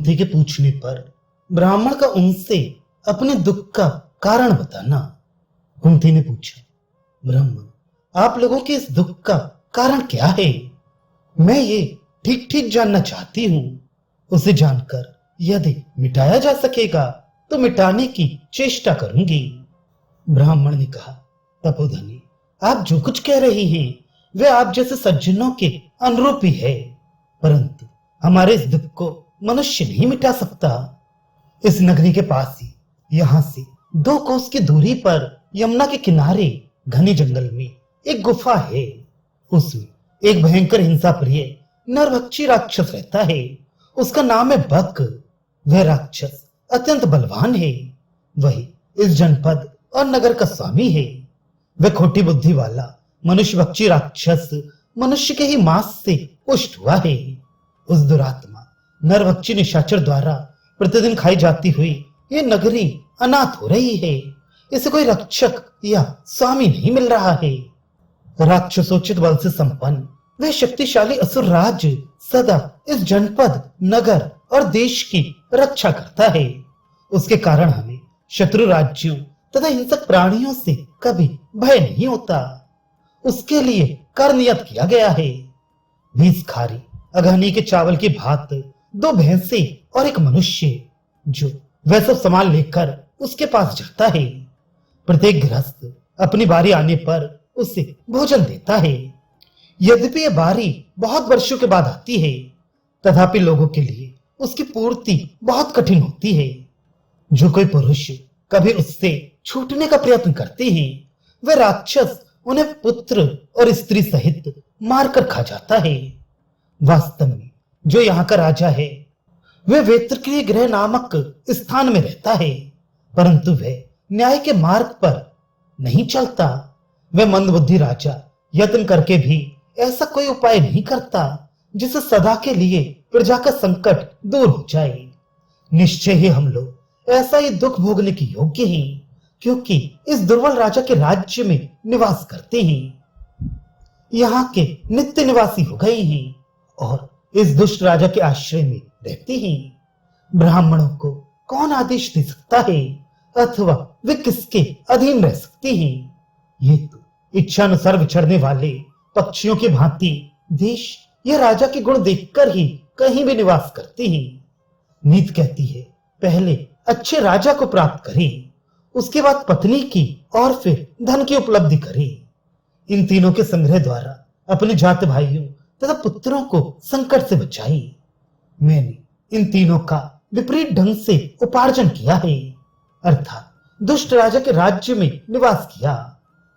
कुंती के पूछने पर ब्राह्मण का उनसे अपने दुख का कारण बताना। कुंती ने पूछा, ब्राह्मण, आप लोगों के इस दुख का कारण क्या है? मैं ये ठीक ठीक जानना चाहती हूँ। उसे जानकर यदि मिटाया जा सकेगा तो मिटाने की चेष्टा करूंगी। ब्राह्मण ने कहा, तपोधनी, आप जो कुछ कह रही हैं वे आप जैसे सज्जनों के अनुरूप ही है, परंतु हमारे इस दुख को मनुष्य नहीं मिटा सकता। इस नगरी के पास ही यहां से 2 कोस की दूरी पर यमुना के किनारे घने जंगल में एक गुफा है। उसमें एक भयंकर हिंसा प्रिय नरभक्षी राक्षस रहता है। उसका नाम है बक। वह राक्षस अत्यंत बलवान है। वही इस जनपद और नगर का स्वामी है। वह खोटी बुद्धि वाला मनुष्य भक्षी राक्षस मनुष्य के ही मांस से पुष्ट हुआ है। उस दुरात्मा नरभक्षी निशाचर द्वारा प्रतिदिन खाई जाती हुई ये नगरी अनाथ हो रही है। इसे कोई रक्षक या स्वामी नहीं मिल रहा है। राक्षसोचित बल से संपन्न वह शक्तिशाली असुर राज सदा इस जनपद, नगर और देश की रक्षा करता है। उसके कारण हमें शत्रु राज्यों तथा हिंसक प्राणियों से कभी भय नहीं होता। उसके लिए कर नियत किया गया है। 20 खारी अगहनी के चावल की भात, 2 भैंसे और एक मनुष्य, जो वह सब सामान लेकर उसके पास जाता है। प्रत्येक गृहस्थ अपनी बारी आने पर उसे भोजन देता है। यद्यपि यह बारी बहुत वर्षों के बाद आती है, तथापि लोगों के लिए उसकी पूर्ति बहुत कठिन होती है। जो कोई पुरुष कभी उससे छूटने का प्रयत्न करते हैं, वह राक्षस उन्हें पुत्र और स्त्री सहित मारकर खा जाता है। वास्तव में जो यहाँ का राजा है वह वेत्रकीय गृह नामक स्थान में रहता है, परंतु वह न्याय के मार्ग पर नहीं चलता। वह मंदबुद्धि राजा यत्न करके भी ऐसा कोई उपाय नहीं करता जिससे सदा के लिए प्रजा का संकट दूर हो जाए। निश्चय ही हम लोग ऐसा ही दुख भोगने के योग्य हैं, क्योंकि इस दुर्बल राजा के राज्य में निवास करते हैं। यहाँ के नित्य निवासी हो गए हैं और इस दुष्ट राजा के आश्रय में रहते हैं। ब्राह्मणों को कौन आदेश दे सकता है अथवा वे किसके अधीन रह सकते हैं? ये तो इच्छानुसार विचरने वाले पक्षियों की भांति देश या राजा के गुण देखकर ही कहीं भी निवास करते हैं। नीति कहती है, पहले अच्छे राजा को प्राप्त करें, उसके बाद पत्नी की और फिर धन की उपलब्धि करें। इन तीनों के संग्रह द्वारा अपने जात भाइयों तथा पुत्रों को संकट से बचाई। मैंने इन तीनों का विपरीत ढंग से उपार्जन किया है, अर्थात दुष्ट राजा के राज्य में निवास किया,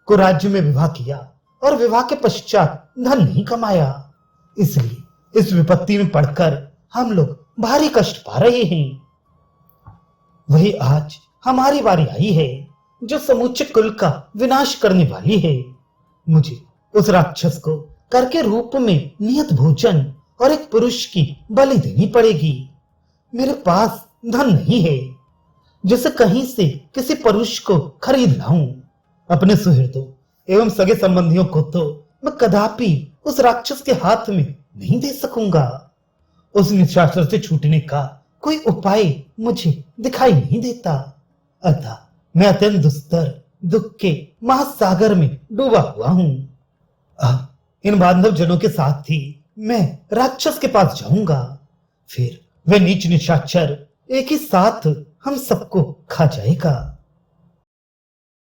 कुराज्य में विवाह किया और विवाह के पश्चात धन नहीं कमाया। इसलिए इस विपत्ति में पड़कर हम लोग भारी कष्ट पा रहे हैं। वही आज हमारी बारी आई है जो समूचे कुल का विनाश करने वाली है। मुझे उस राक्षस को कर के रूप में नियत भोजन और एक पुरुष की बलि देनी पड़ेगी। मेरे पास धन नहीं है जिसे कहीं से किसी पुरुष को खरीद लाऊं। अपने सुहृदों एवं सगे संबंधियों को तो मैं कदापि उस राक्षस के हाथ में नहीं दे सकूंगा। उस निशाचर से छूटने का कोई उपाय मुझे दिखाई नहीं देता, अतः मैं अत्यंत दुस्तर दुख के महासागर में डूबा हुआ हूं। इन बांधव जनों के साथ ही मैं राक्षस के पास जाऊंगा, फिर वह नीच निशाचर एक ही साथ हम सबको खा जाएगा।